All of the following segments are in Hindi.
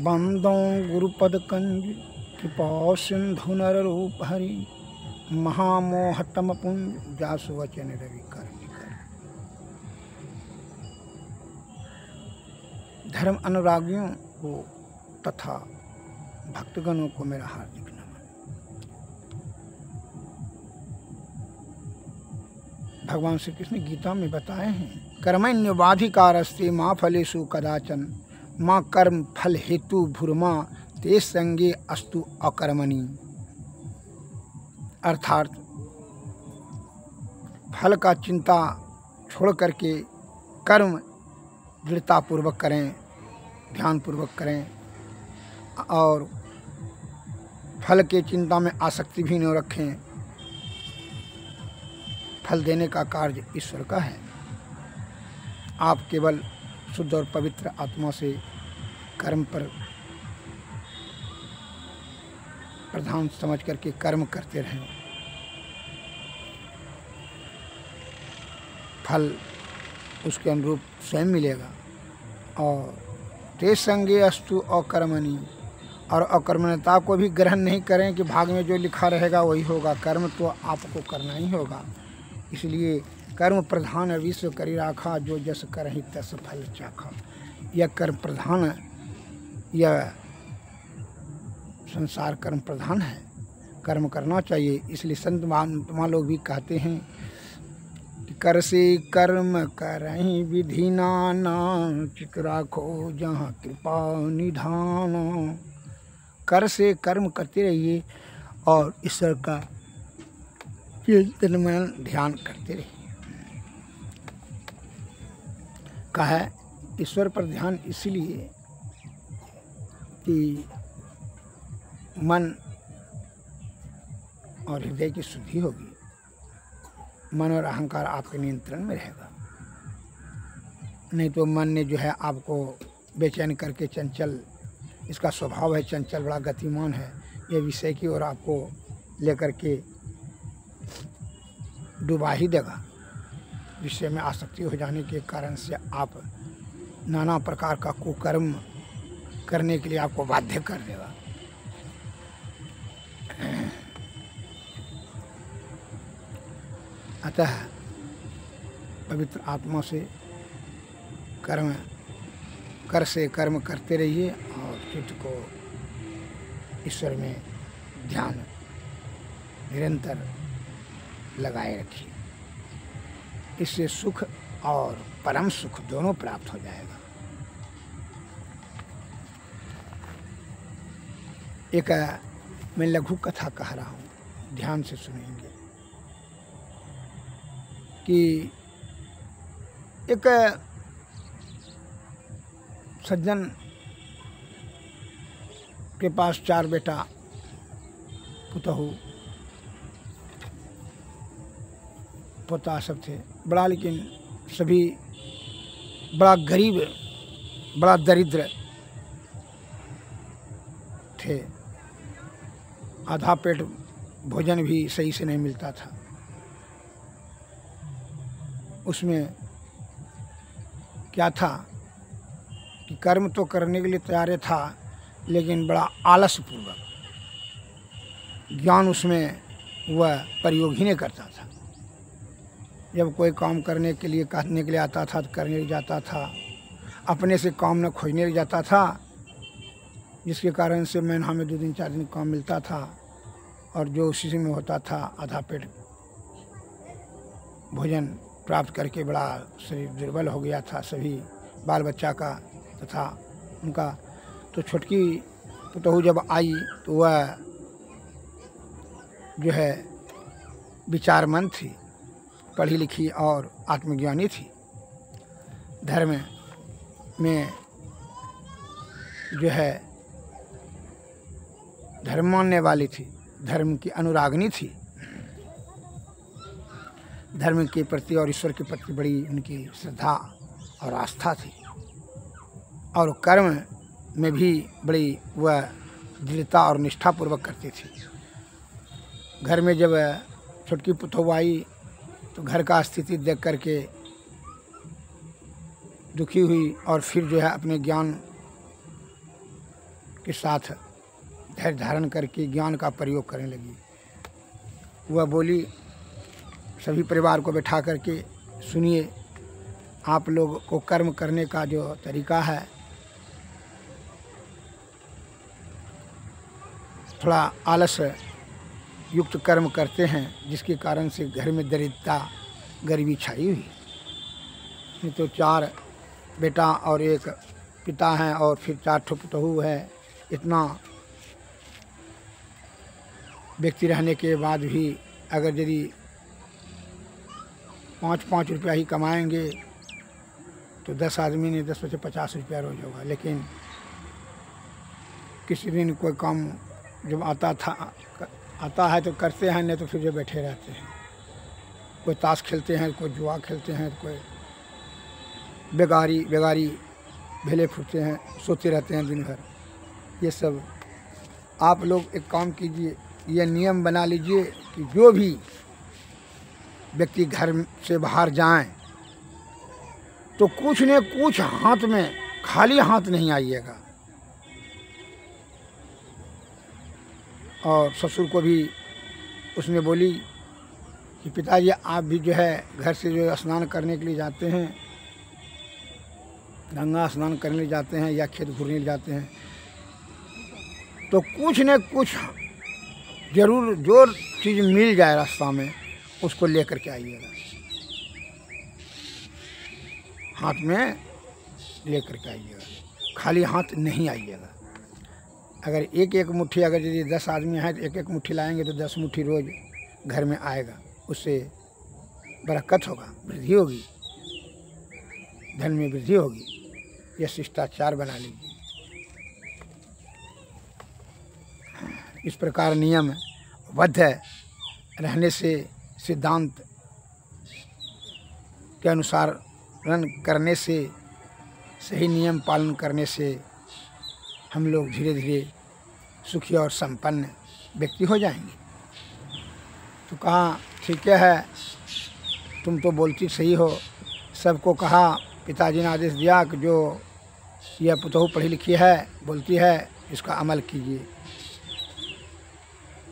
बंदों गुरुपद कंज कृपा सिंधु नर रूप हरि महामोहतम पुंज जासु वचन रवि कर निकर। धर्म अनुरागियों को तथा भक्तगणों को मेरा हार्दिक नमन। भगवान श्री कृष्ण गीता में बताए हैं, कर्मण्यवाधिकारस्ते माँ फलेषु कदाचन माँ कर्म फल हेतु भूर्मा ते संगे अस्तु अकर्मणि। अर्थात फल का चिंता छोड़ करके कर्म दृढ़तापूर्वक करें, ध्यानपूर्वक करें और फल के चिंता में आसक्ति भी न रखें। फल देने का कार्य ईश्वर का है। आप केवल शुद्ध और पवित्र आत्मा से कर्म पर प्रधान समझ करके कर्म करते रहें। फल उसके अनुरूप स्वयं मिलेगा। और ते संगे अस्तु अकर्मणि, और अकर्मण्यता को भी ग्रहण नहीं करें कि भाग में जो लिखा रहेगा वही होगा। कर्म तो आपको करना ही होगा। इसलिए कर्म प्रधान विश्व करी राखा, जो जस करहि तस फल चाखा। यह कर्म प्रधान, यह संसार कर्म प्रधान है। कर्म करना चाहिए। इसलिए संत महात्मा लोग भी कहते हैं कि कर से कर्म करहि विधि नाना, चित राखो जहाँ कृपा निधान। कर से कर्म करते रहिए और ईश्वर का चिंतन मन ध्यान करते रहिए। कहा है ईश्वर पर ध्यान इसलिए कि मन और हृदय की शुद्धि होगी। मन और अहंकार आपके नियंत्रण में रहेगा। नहीं तो मन ने जो है आपको बेचैन करके चंचल, इसका स्वभाव है चंचल, बड़ा गतिमान है, ये विषय की ओर आपको लेकर के डुबा ही देगा। विषय में आसक्ति हो जाने के कारण से आप नाना प्रकार का कुकर्म करने के लिए आपको बाध्य कर देगा। अतः पवित्र आत्मा से कर से कर्म करते रहिए और चित्त को ईश्वर में ध्यान निरंतर लगाए रखिए। इससे सुख और परम सुख दोनों प्राप्त हो जाएगा। एक मैं लघु कथा कह रहा हूँ, ध्यान से सुनेंगे। कि एक सज्जन के पास 4 बेटा पुतहु पोता सब थे। बड़ा, लेकिन सभी बड़ा गरीब, बड़ा दरिद्र थे। आधा पेट भोजन भी सही से नहीं मिलता था। उसमें क्या था कि कर्म तो करने के लिए तैयार था, लेकिन बड़ा आलसपूर्वक, ज्ञान उसमें वह प्रयोग ही नहीं करता था। जब कोई काम करने के लिए कहने के लिए आता था तो करने लग जाता था, अपने से काम न खोजने लग जाता था, जिसके कारण से महीना में 2 दिन 4 दिन काम मिलता था और जो उसी में होता था आधा पेट भोजन प्राप्त करके बड़ा शरीर दुर्बल हो गया था सभी बाल बच्चा का तथा उनका। तो छोटकी पुतहु जब आई तो वह जो है विचारमंद थी, पढ़ी लिखी और आत्मज्ञानी थी। धर्म में जो है धर्म मानने वाली थी, धर्म की अनुरागिनी थी। धर्म के प्रति और ईश्वर के प्रति बड़ी उनकी श्रद्धा और आस्था थी। और कर्म में भी बड़ी वह दृढ़ता और निष्ठापूर्वक करती थी। घर में जब छोटकी पुतहु आई तो घर का स्थिति देख करके दुखी हुई और फिर जो है अपने ज्ञान के साथ धैर्य धारण करके ज्ञान का प्रयोग करने लगी। वह बोली, सभी परिवार को बैठा करके सुनिए, आप लोग को कर्म करने का जो तरीका है, थोड़ा आलस युक्त कर्म करते हैं, जिसके कारण से घर में दरिद्रता गरीबी छाई हुई। नहीं तो 4 बेटा और 1 पिता हैं और फिर 4 पुतहू है। इतना व्यक्ति रहने के बाद भी अगर यदि 5-5 रुपया ही कमाएंगे तो 10 आदमी ने 10 से 50 रुपया रोज होगा। लेकिन किसी दिन कोई काम जब आता है तो करते हैं, नहीं तो फिर जो बैठे रहते हैं। कोई ताश खेलते हैं, कोई जुआ खेलते हैं, कोई बेगारी भेले फूटते हैं, सोते रहते हैं दिन भर। ये सब आप लोग एक काम कीजिए, ये नियम बना लीजिए कि जो भी व्यक्ति घर से बाहर जाएं तो कुछ न कुछ हाथ में, खाली हाथ नहीं आइएगा। और ससुर को भी उसने बोली कि पिताजी आप भी जो है घर से जो स्नान करने के लिए जाते हैं, गंगा स्नान करने लिए जाते हैं या खेत घूरने जाते हैं, तो कुछ न कुछ जरूर जो चीज़ मिल जाए रास्ता में उसको लेकर के आइएगा, हाथ में लेकर के आइएगा, खाली हाथ नहीं आइएगा। अगर एक मुट्ठी, अगर यदि 10 आदमी हैं तो 1 मुट्ठी लाएंगे तो 10 मुट्ठी रोज घर में आएगा। उससे बरकत होगा, वृद्धि होगी, धन में वृद्धि होगी। यह शिष्टाचार बना लीजिए। इस प्रकार नियम बद्ध रहने से, सिद्धांत के अनुसार करने से, सही नियम पालन करने से हम लोग धीरे धीरे सुखी और संपन्न व्यक्ति हो जाएंगे। तो कहा ठीक है, तुम तो बोलती सही हो। सबको कहा, पिताजी ने आदेश दिया कि जो यह पुतहू पढ़ी लिखी है, बोलती है, इसका अमल कीजिए।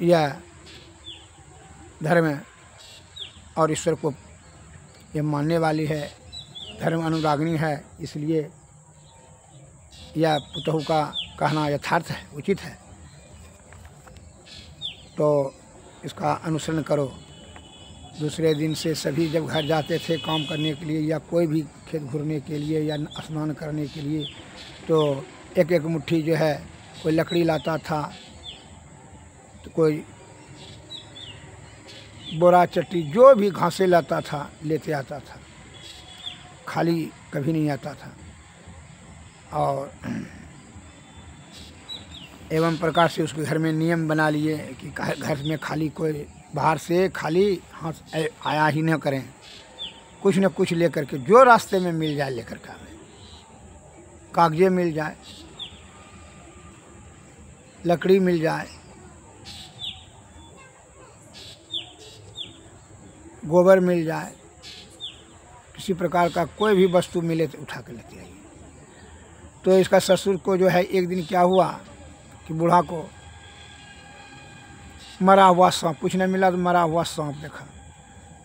यह धर्म और ईश्वर को यह मानने वाली है, धर्म अनुरागिणी है, इसलिए यह पुतहू का कहना यथार्थ है, उचित है। तो इसका अनुसरण करो। दूसरे दिन से सभी जब घर जाते थे काम करने के लिए या कोई भी खेत घूरने के लिए या स्नान करने के लिए, तो 1 मुट्ठी जो है, कोई लकड़ी लाता था तो कोई बोरा चट्टी जो भी घासें लाता था लेते आता था, खाली कभी नहीं आता था। और एवं प्रकार से उसके घर में नियम बना लिए कि घर में खाली कोई बाहर से खाली हाथ आया ही न करें, कुछ न कुछ लेकर के, जो रास्ते में मिल जाए लेकर के आए। कागजे मिल जाए, लकड़ी मिल जाए, गोबर मिल जाए, किसी प्रकार का कोई भी वस्तु मिले तो उठा कर लेते आइए। तो इसका ससुर को जो है एक दिन क्या हुआ कि बूढ़ा को मरा हुआ सांप, कुछ नहीं मिला तो मरा हुआ सांप देखा।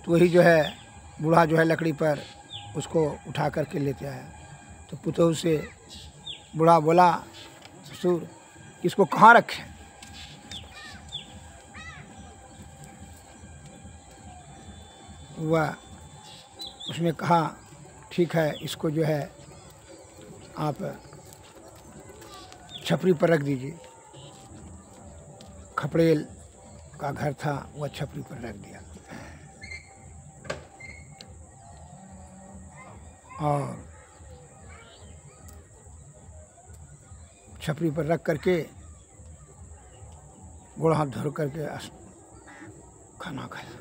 तो वही जो है बूढ़ा जो है लकड़ी पर उसको उठा करके लेते आया। तो पुतहू से बूढ़ा बोला, ससुर इसको कहाँ रखें? वह उसने कहा ठीक है, इसको जो है आप छपरी पर रख दीजिए। खपड़ेल का घर था, वह छपरी पर रख दिया। और छपरी पर रख करके गोड़ हाथ धो करके खाना खाया।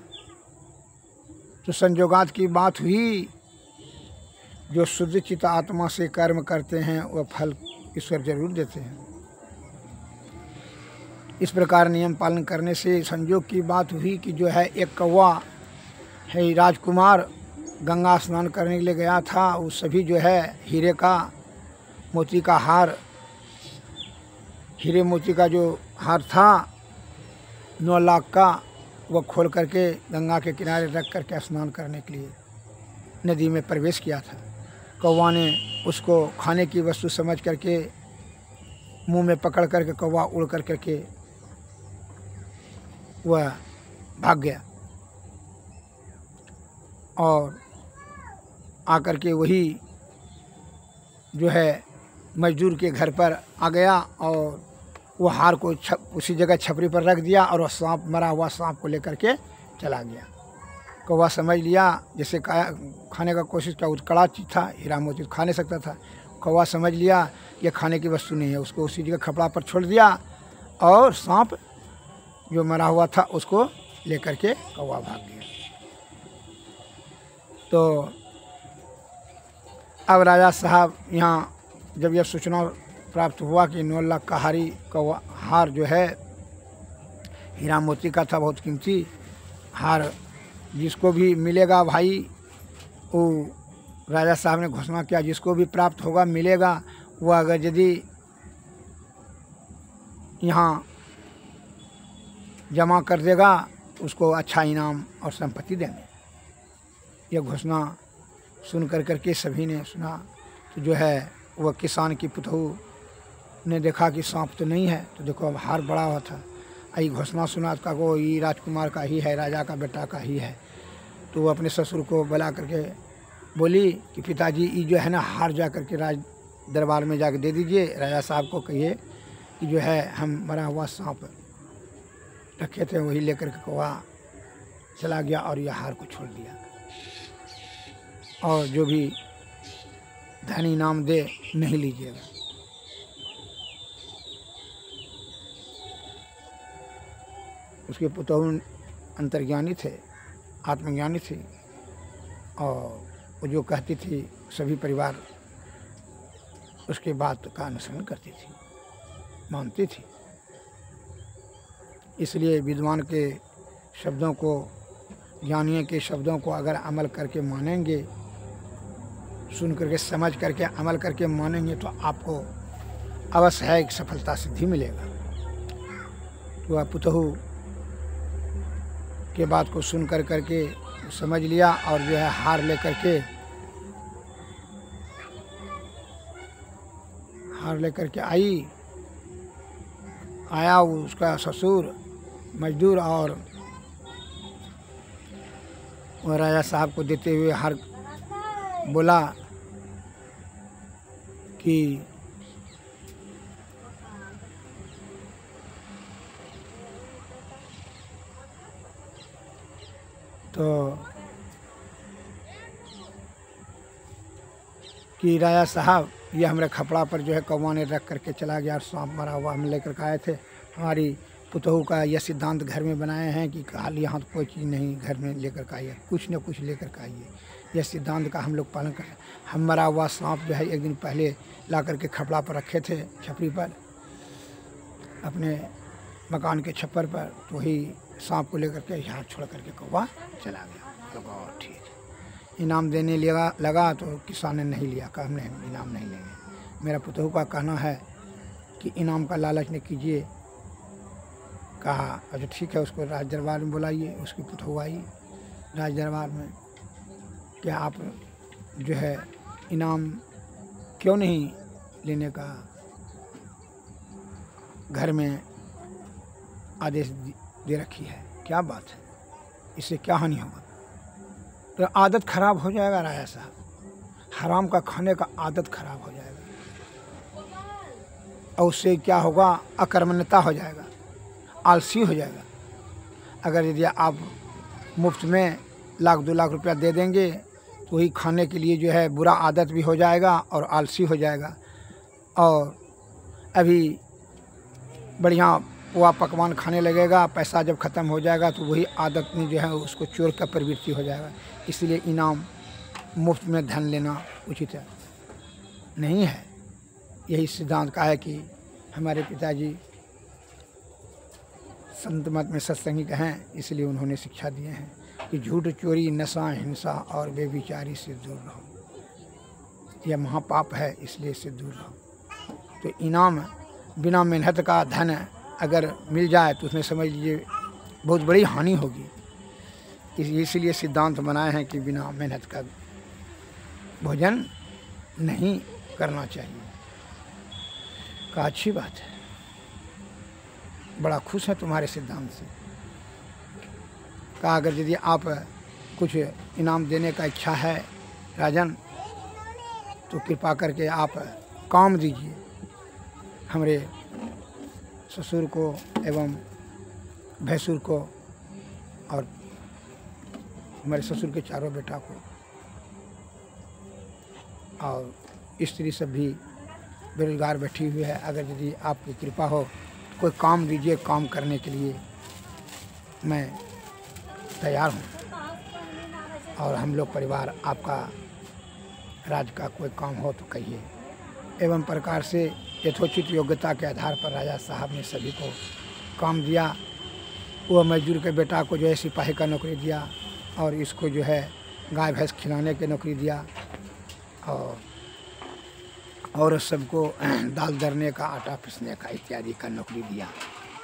तो संजोगात की बात हुई, जो शुद्ध चित्त आत्मा से कर्म करते हैं वह फल ईश्वर जरूर देते हैं। इस प्रकार नियम पालन करने से संजोग की बात हुई कि जो है एक कौवा है, राजकुमार गंगा स्नान करने के लिए गया था। वो सभी जो है हीरे का, मोती का हार हीरे मोती का जो हार था 9 लाख का, वह खोल करके गंगा के किनारे रख करके स्नान करने के लिए नदी में प्रवेश किया था। कौवा ने उसको खाने की वस्तु समझ करके मुंह में पकड़ करके कौवा उड़ कर करके वह भाग गया और आकर के वही जो है मजदूर के घर पर आ गया और वो हार को उसी जगह छपरी पर रख दिया और वह सांप, मरा हुआ सांप को लेकर के चला गया। कौवा समझ लिया, जैसे खाने का कोशिश किया, कड़ा चीज था, हीरा मोती खा नहीं सकता था। कौवा समझ लिया ये खाने की वस्तु नहीं है, उसको उसी जगह खपड़ा पर छोड़ दिया और सांप जो मरा हुआ था उसको लेकर के कौवा भाग गया। तो अब राजा साहब यहाँ जब यह सूचना प्राप्त हुआ कि 9 लाख का हार जो है हीरा मोती का था, बहुत कीमती हार, जिसको भी मिलेगा भाई, वो राजा साहब ने घोषणा किया जिसको भी प्राप्त होगा मिलेगा, वो अगर यदि यहाँ जमा कर देगा उसको अच्छा इनाम और संपत्ति देंगे। यह घोषणा सुन कर करके सभी ने सुना। तो जो है वह किसान की पुतहू ने देखा कि सांप तो नहीं है, तो देखो अब हार बड़ा हुआ था, आई घोषणा सुना तो वो ये राजकुमार का ही है, राजा का बेटा का ही है। तो वो अपने ससुर को बुला करके बोली कि पिताजी ये जो है ना हार जा करके राज दरबार में जाके दे दीजिए, राजा साहब को कहिए कि जो है हम मरा हुआ सांप रखे थे वही लेकर के कौवा चला गया और यह हार को छोड़ दिया, और जो भी धन इनाम दे नहीं लीजिएगा। उसके पुतहू अंतर्ज्ञानी थे, आत्मज्ञानी थी, और वो जो कहती थी सभी परिवार उसके बात का अनुसरण करती थी, मानती थी। इसलिए विद्वान के शब्दों को, ज्ञानियों के शब्दों को अगर अमल करके मानेंगे, सुन करके समझ करके अमल करके मानेंगे तो आपको अवश्य है एक सफलता सिद्धि मिलेगा। तो वह पुतहू के बात को सुन कर करके समझ लिया और जो है हार लेकर के आया उसका ससुर मजदूर, और वह राजा साहब को देते हुए हार बोला कि राजा साहब ये हमारे खपड़ा पर जो है कौवा ने रख करके चला गया और सांप मरा हुआ हम लेकर के आए थे। हमारी पुतहू का यह सिद्धांत घर में बनाए हैं कि खाली यहाँ तो कोई चीज़ नहीं घर में लेकर के आइए, कुछ न कुछ लेकर के आइए। यह सिद्धांत का हम लोग पालन करें। हम मरा हुआ सांप जो है एक दिन पहले ला करके खपड़ा पर रखे थे, छपरी पर, अपने मकान के छप्पर पर, तो वही सांप को लेकर के यहाँ छोड़ करके कौवा चला गया। तो कहा ठीक है। इनाम देने लगा तो किसान ने नहीं लिया, कहा हमने इनाम नहीं लेंगे। मेरा पुतहू का कहना है कि इनाम का लालच न कीजिए। कहा अच्छा ठीक है, उसको राज दरबार में बुलाइए। उसकी पुतहू आई राज दरबार में, क्या आप जो है इनाम क्यों नहीं लेने का घर में आदेश दे रखी है, क्या बात है, इससे क्या हानि होगा? तो आदत खराब हो जाएगा राजा साहब, हराम का खाने का आदत खराब हो जाएगा, और उससे क्या होगा, अकर्मण्यता हो जाएगा, आलसी हो जाएगा। अगर यदि आप मुफ्त में 1-2 लाख रुपया दे देंगे तो वही खाने के लिए जो है बुरा आदत भी हो जाएगा और आलसी हो जाएगा। और अभी बढ़िया पुआ पकवान खाने लगेगा, पैसा जब ख़त्म हो जाएगा तो वही आदत में जो है उसको चोर का प्रवृत्ति हो जाएगा। इसलिए इनाम मुफ्त में धन लेना उचित नहीं है। यही सिद्धांत का है कि हमारे पिताजी संत मत में सत्संगिक हैं, इसलिए उन्होंने शिक्षा दिए हैं कि झूठ, चोरी, नशा, हिंसा और बेविचारी से दूर रहो। यह महापाप है, इसलिए इससे दूर रहो। तो इनाम बिना मेहनत का धन अगर मिल जाए तो उसमें समझ लीजिए बहुत बड़ी हानि होगी। इसलिए सिद्धांत बनाए हैं कि बिना मेहनत का भोजन नहीं करना चाहिए। कहा अच्छी बात है, बड़ा खुश है तुम्हारे सिद्धांत से। कहा अगर यदि आप कुछ इनाम देने का इच्छा है राजन, तो कृपा करके आप काम दीजिए हमारे ससुर को एवं भैंसुर को और हमारे ससुर के चारों बेटा को, और स्त्री सब भी बेरोजगार बैठी हुई है। अगर यदि आपकी कृपा हो तो कोई काम दीजिए, काम करने के लिए मैं तैयार हूँ। और हम लोग परिवार आपका राज का कोई काम हो तो कहिए। एवं प्रकार से यथोचित योग्यता के आधार पर राजा साहब ने सभी को काम दिया। वो मजदूर के बेटा को जो है सिपाही का नौकरी दिया, और इसको जो है गाय भैंस खिलाने की नौकरी दिया, और सबको दाल दरने का, आटा पीसने का इत्यादि का नौकरी दिया।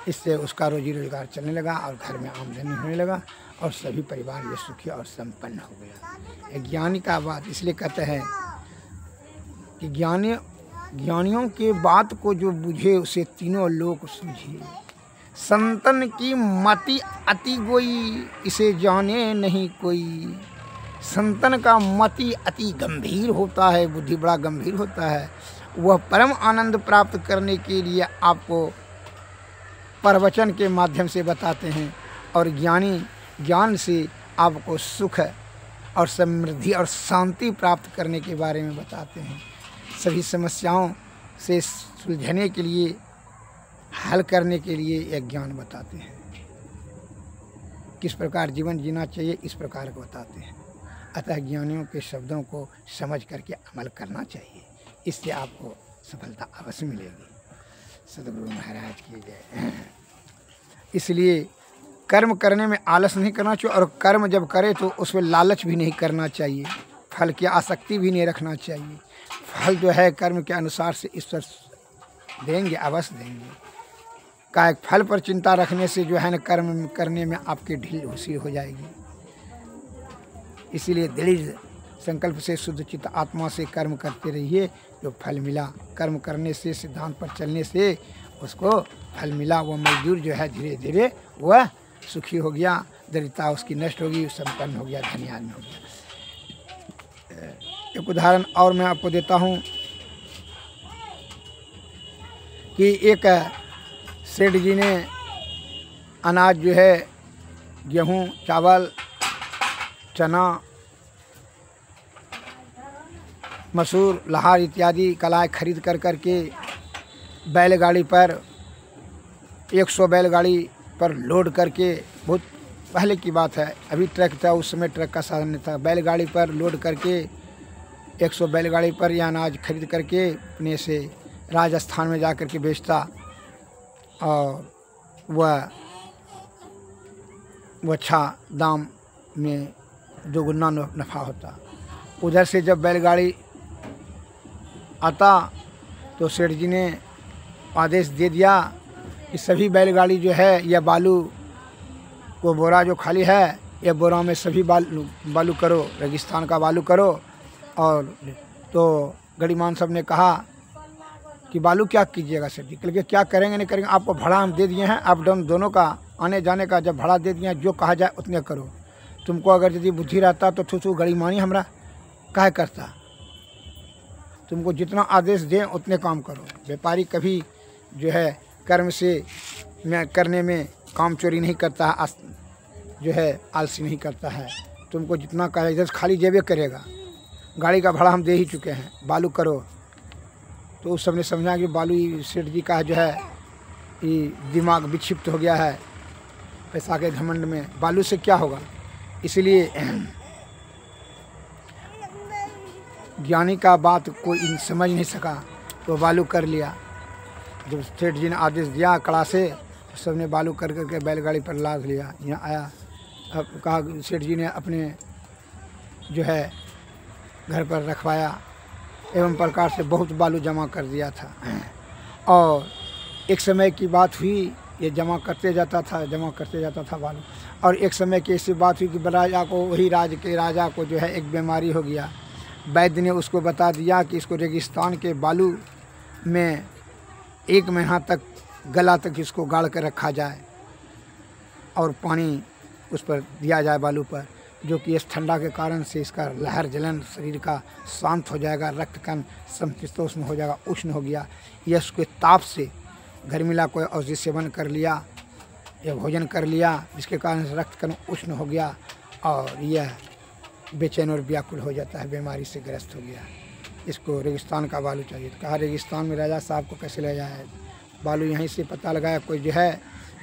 इससे उसका रोजी रोजगार चलने लगा और घर में आमदनी होने लगा और सभी परिवार ये सुखी और संपन्न हो गया। ज्ञानी का बात इसलिए कहते हैं कि ज्ञानियों के बात को जो बुझे उसे तीनों लोक सूझे। संतन की मति अति गोई, इसे जाने नहीं कोई। संतन का मति अति गंभीर होता है, बुद्धि बड़ा गंभीर होता है। वह परम आनंद प्राप्त करने के लिए आपको प्रवचन के माध्यम से बताते हैं, और ज्ञानी ज्ञान से आपको सुख और समृद्धि और शांति प्राप्त करने के बारे में बताते हैं। सभी समस्याओं से सुलझने के लिए, हल करने के लिए यह ज्ञान बताते हैं। किस प्रकार जीवन जीना चाहिए इस प्रकार को बताते हैं। अतः ज्ञानियों के शब्दों को समझ करके अमल करना चाहिए, इससे आपको सफलता अवश्य मिलेगी। सदगुरु महाराज की जय। इसलिए कर्म करने में आलस नहीं करना चाहिए, और कर्म जब करे तो उसमें लालच भी नहीं करना चाहिए, फल की आसक्ति भी नहीं रखना चाहिए। फल जो है कर्म के अनुसार से ईश्वर देंगे, अवश्य देंगे। का एक फल पर चिंता रखने से जो है ना कर्म करने में आपकी ढील हुसी हो जाएगी। इसीलिए दृढ़ संकल्प से शुद्ध चित्त आत्मा से कर्म करते रहिए, जो फल मिला। कर्म करने से, सिद्धांत पर चलने से उसको फल मिला। वो मजदूर जो है धीरे धीरे वह सुखी हो गया, दरिद्रता उसकी नष्ट होगी, संपन्न हो गया, धनी आदमी हो गया। एक उदाहरण और मैं आपको देता हूँ कि एक सेठ जी ने अनाज जो है गेहूँ, चावल, चना, मसूर, लहार इत्यादि कलाएँ खरीद कर करके बैलगाड़ी पर 100 बैलगाड़ी पर लोड करके, बहुत पहले की बात है, अभी ट्रक था, उस समय ट्रक का साधन नहीं था। बैलगाड़ी पर लोड करके 100 बैलगाड़ी पर यह अनाज खरीद करके अपने से राजस्थान में जा कर के बेचता, और वह अच्छा दाम में दोगुना नफ़ा होता। उधर से जब बैलगाड़ी आता तो सेठ जी ने आदेश दे दिया कि सभी बैलगाड़ी जो है यह बालू को बोरा जो खाली है, यह बोरा में सभी बालू करो, रेगिस्तान का बालू करो। और तो गड़ीमान साहब ने कहा कि बालू क्या कीजिएगा सेठ जी? क्योंकि क्या करेंगे नहीं करेंगे, आपको भाड़ा हम दे दिए हैं, अप डाउन दोनों का, आने जाने का जब भाड़ा दे दिए हैं, जो कहा जाए उतने करो। तुमको अगर यदि बुद्धि रहता तो तू गड़ीमानी हमरा काहे करता? तुमको जितना आदेश दें उतने काम करो। व्यापारी कभी जो है कर्म से करने में काम चोरी नहीं करता है, जो है आलसी नहीं करता है। तुमको जितना कहा इधर खाली जेबे करेगा, गाड़ी का भाड़ा हम दे ही चुके हैं, बालू करो। तो उस सब ने समझा कि बालू सेठ जी का जो है ये दिमाग विक्षिप्त हो गया है पैसा के घमंड में, बालू से क्या होगा। इसलिए ज्ञानी का बात कोई समझ नहीं सका तो बालू कर लिया। जब सेठ जी ने आदेश दिया कड़ा से, तो सब ने बालू कर करके बैलगाड़ी पर लाद लिया। यहाँ आया, अब कहा सेठ जी ने अपने जो है घर पर रखवाया, एवं प्रकार से बहुत बालू जमा कर दिया था। और एक समय की बात हुई, ये जमा करते जाता था बालू। और एक समय की ऐसी बात हुई कि राजा को, वही राजा को जो है एक बीमारी हो गया। वैद्य ने उसको बता दिया कि इसको रेगिस्तान के बालू में 1 महीना तक गला तक इसको गाड़ कर रखा जाए और पानी उस पर दिया जाए बालू पर, जो कि इस ठंडा के कारण से इसका लहर जलन शरीर का शांत हो जाएगा, रक्त कण समशीतोष्ण हो जाएगा, उष्ण हो गया। यह उसके ताप से घर मिला कोई औषधि सेवन कर लिया या भोजन कर लिया, जिसके कारण रक्त कण उष्ण हो गया और यह बेचैन और व्याकुल हो जाता है, बीमारी से ग्रस्त हो गया। इसको रेगिस्तान का बालू चाहिए। तो कहा रेगिस्तान में राजा साहब को कैसे ले जाए बालू? यहीं से पता लगाया, कोई जो है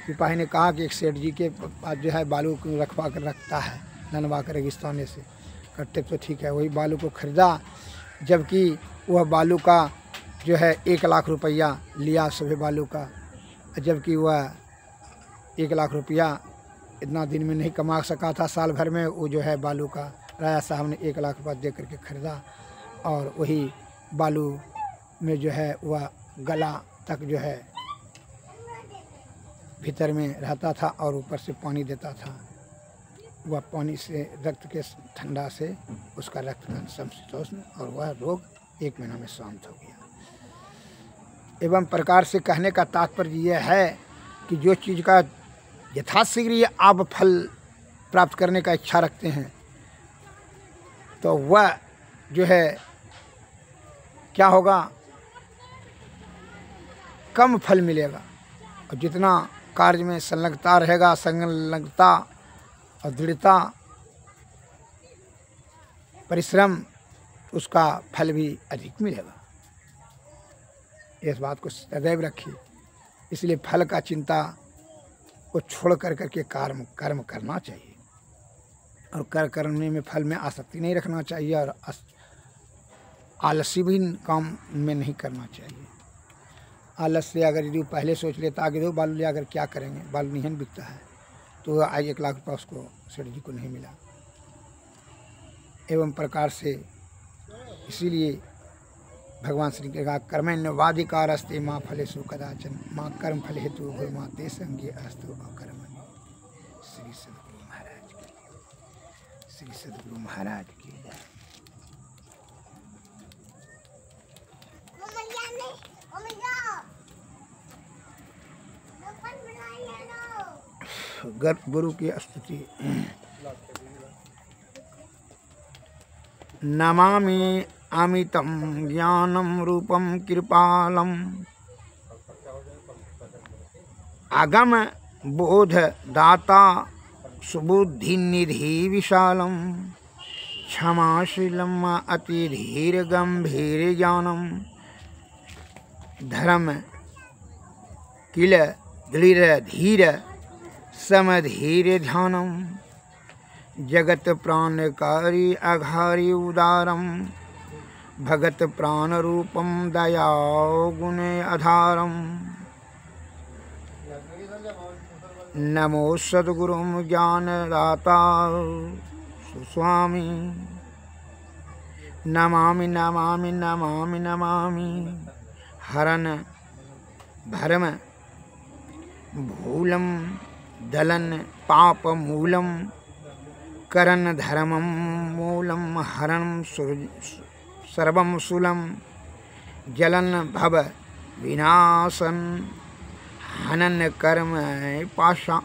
सिपाही ने कहा कि एक सेठ जी के पास जो है बालू को रखवा कर रखता है, ननवा कर रेगिस्तान से। करते तो ठीक है, वही बालू को खरीदा, जबकि वह बालू का जो है 1 लाख रुपया लिया सभी बालू का, जबकि वह 1 लाख रुपया इतना दिन में नहीं कमा सका था साल भर में। वो जो है बालू का राजा साहब ने 1 लाख रुपया दे करके खरीदा और वही बालू में जो है वह गला तक जो है भीतर में रहता था और ऊपर से पानी देता था। वह पानी से रक्त के ठंडा से उसका रक्त कण समशीतोष्ण और वह रोग 1 महीना में शांत हो गया। एवं प्रकार से कहने का तात्पर्य यह है कि जो चीज़ का यथाशीघ्र आप फल प्राप्त करने का इच्छा रखते हैं तो वह जो है क्या होगा, कम फल मिलेगा। और जितना कार्य में संलग्नता रहेगा, संलग्नता और दृढ़ता, परिश्रम, उसका फल भी अधिक मिलेगा। इस बात को सदैव रखिए। इसलिए फल का चिंता को छोड़ कर करके कर्म करना चाहिए और करने में फल में आसक्ति नहीं रखना चाहिए और आलसी भी काम में नहीं करना चाहिए। आलस से अगर यदि पहले सोच लेता आगे दो बालू ले अगर क्या करेंगे, बालू निहन बिकता है, तो आज 1 लाख रुपया उसको सेठ जी को नहीं मिला। एवं प्रकार से इसीलिए भगवान श्री के कहा कर्मण्यवाधिकारस्ते माँ फलेषु कदाचन माँ कर्म फल हेतु भो माँ ते संगे अस्तु अकर्मण्य। श्री सद्गुरु महाराज की, श्री सद्गुरु महाराज की जय। गुरु की स्तुति। नमामि अमितं ज्ञानं रूपं कृपालम् अगम बोध दाता सुबुद्धिनिधि विशालम् क्षमाशीलम् अतिधीर गंभीर ज्ञानम् धर्म किल दृढ़ धीर समधीर ध्यानम् जगत प्राणकारी अघारी उदारम भगत प्राण रूपम दया गुण आधारम। नमो सद्गुरुम ज्ञानदाता सुस्वामी। नमामि नमामि नमामि नमामि हरन भरम भूलम दलन पाप मूलम करन धर्मम मूलम हरण सर्वम शूलम जलन भव विनाशन हनन कर्म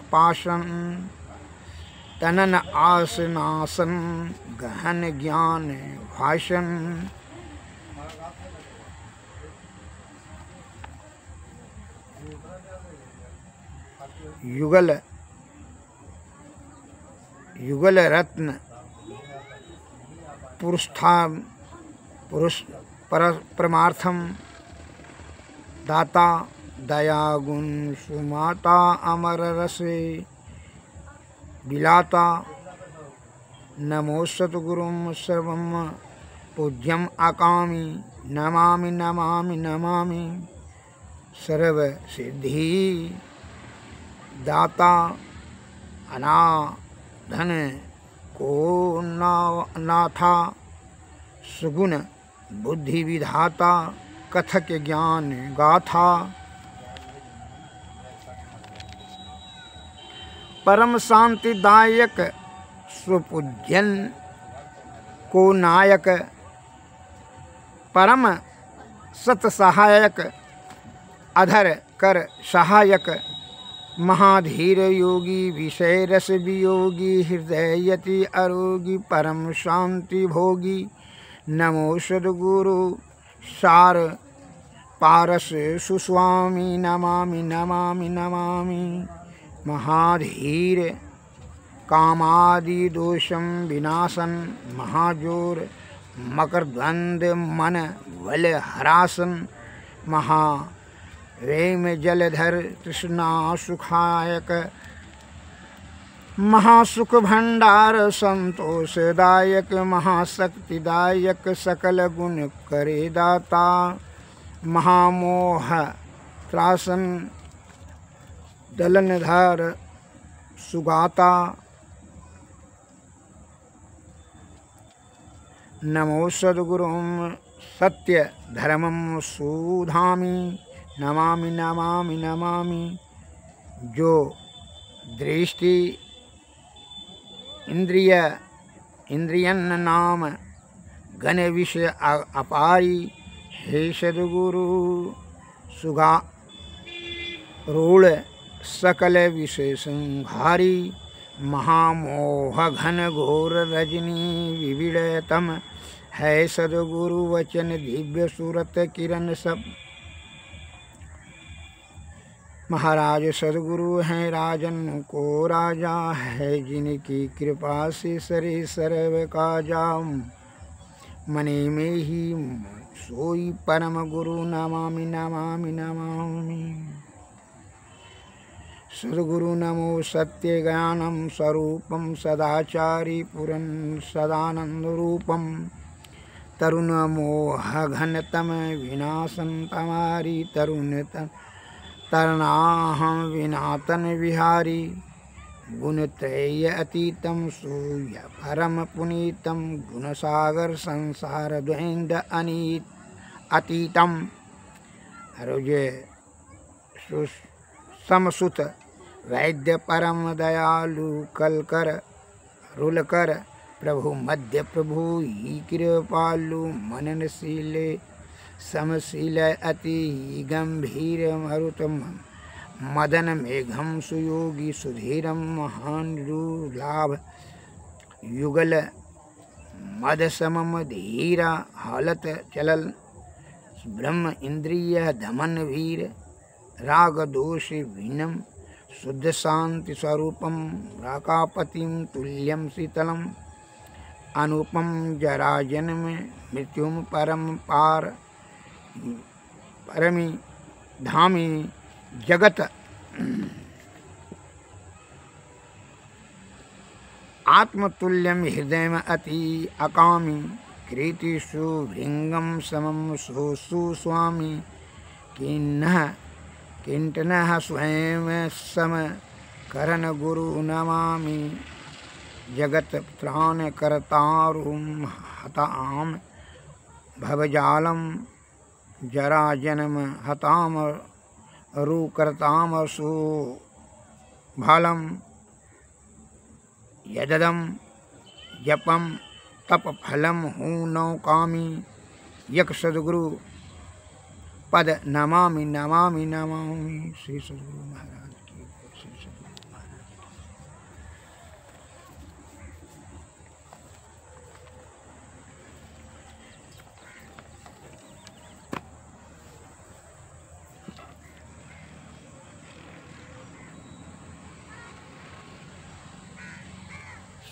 पाशन तनन आसनासन गहन ज्ञान भाषण। युगल युगल रत्न पुरुष परमार्थम दाता दया गुण सुमाता अमर रसे बिलाता। नमो सद्गुरुम सर्वम पूज्यम आकामी नमामि नमामि नमामि सर्व सिद्धि दाता अनाधन को नाथा सुगुण बुद्धि विधाता कथक ज्ञान गाथा। परम शांतिदायक सुपूज्यन को नायक परम सत सहायक अधर कर सहायक महाधीर योगी विषय रस वियोगी हृदय यति अरोगी परम शांति भोगी नमो सद्गुरु सार पारस सुस्वामी नमामि नमामि नमामि महाधीर कामादि दोषम विनाशन महाजोर मकरध्वंद मन वल हरासन महा रेम जलधर तृष्णा सुखायक महासुख भंडार संतोषदायक महाशक्तिदायक सकल गुण करे दाता महामोह त्रासन दलनधार सुगाता नमो सद्गुरुं सत्य धर्मं सुधामि नमामि नमामि नमामि जो दृष्टि इंद्रियन नाम घन विषय अपारी हे सद्गुरु सुगा रूढ़ सकल विषय संहारी महामोह घन घोर रजनी विविड़तम है सद्गुरु वचन दिव्य सूरत किरण सब महाराज सद्गुरु हैं राजन को राजा है जिनकी कृपा से सरे सर्व काजा मने में ही सोई परम गुरु नमामि नमामि नमामि सद्गुरु नमो सत्य ज्ञानम स्वरूपम सदाचारी पुरन सदानंद रूपम तरुण मोह घनतम विनाशन तमारी तरुण तरनाहं विनातन विहारी गुणत्रय अतीतम सूय परम पुनीतम गुणसागर संसार द्वैंद अनीत अतीतम रुजे समसुत वैद्य परम दयालु कलकर रुलकर प्रभु मध्य प्रभु ही कृपालु मननशीले समशील अति गंभीर मरुतम मदन मेघम सुयोगी सुधीरम महान लाभ युगल मद समम धीरा हालत चलल ब्रह्म इंद्रिय दमन वीर राग दोष वीनम शुद्ध शांति स्वरूपम राकापतिम तुल्यम शीतलम अनुपम जरा जन्म मृत्युम परम पार परमी धामी जगत आत्मतुल्यम हृदय अति अकामी कृतिषु भृंगम समम सोसु स्वामी किंटनः स्वयं सम करण गुरु नमामि जगत त्राण करतारुम हताम भवजालम जरा जन्म हताम रुकर्ताम सु भालम यददम जपम तप फलम हूँ नौकामी यक सद्गुरु पद नमामि नमामि नमामि श्री सद्गुरु महाराज की श्री सद्गुरु महाराज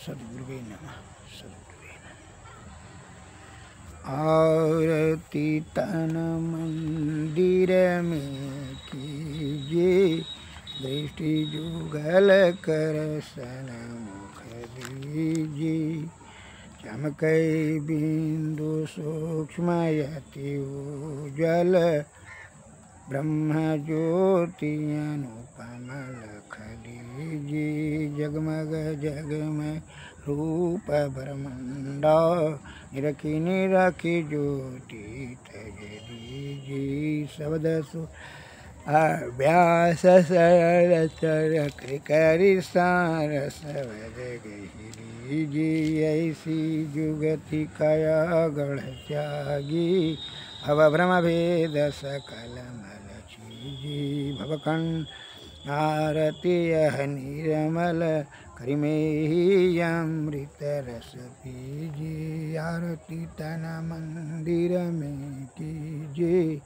सद्गुरुवे नमः सद्गुरुवे नमः। आरती तन मंदिर में कीजिए दृष्टि जुगल कर सन्मुख दीजिए चमकै बिंदु सूक्ष्म यति उज्ज्वल ब्रह्म ज्योति अनुपम लख दीजिए जगमग जगमग रूप ब्रह्मंडा निरखी निरखी ज्योति तज दीजिए शब्द व्यास सरल चर कृकरि सारस जी ऐसी जुगति कया गढ़ त्यागी भव भ्रम भेद सकल मल चीजी भवखंड आरती यह निर्मल करिमेहि अमृत रस पीजी आरती तन मंदिर में कीजिए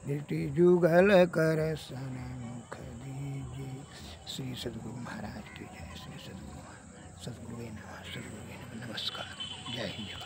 दृष्टि जुगल कर सन मुख दीजिए। श्री सद्गुरु महाराज की जय। श्री सद्गुरु नमः। सद्गुरु नमः। नमस्कार। जय हिंद।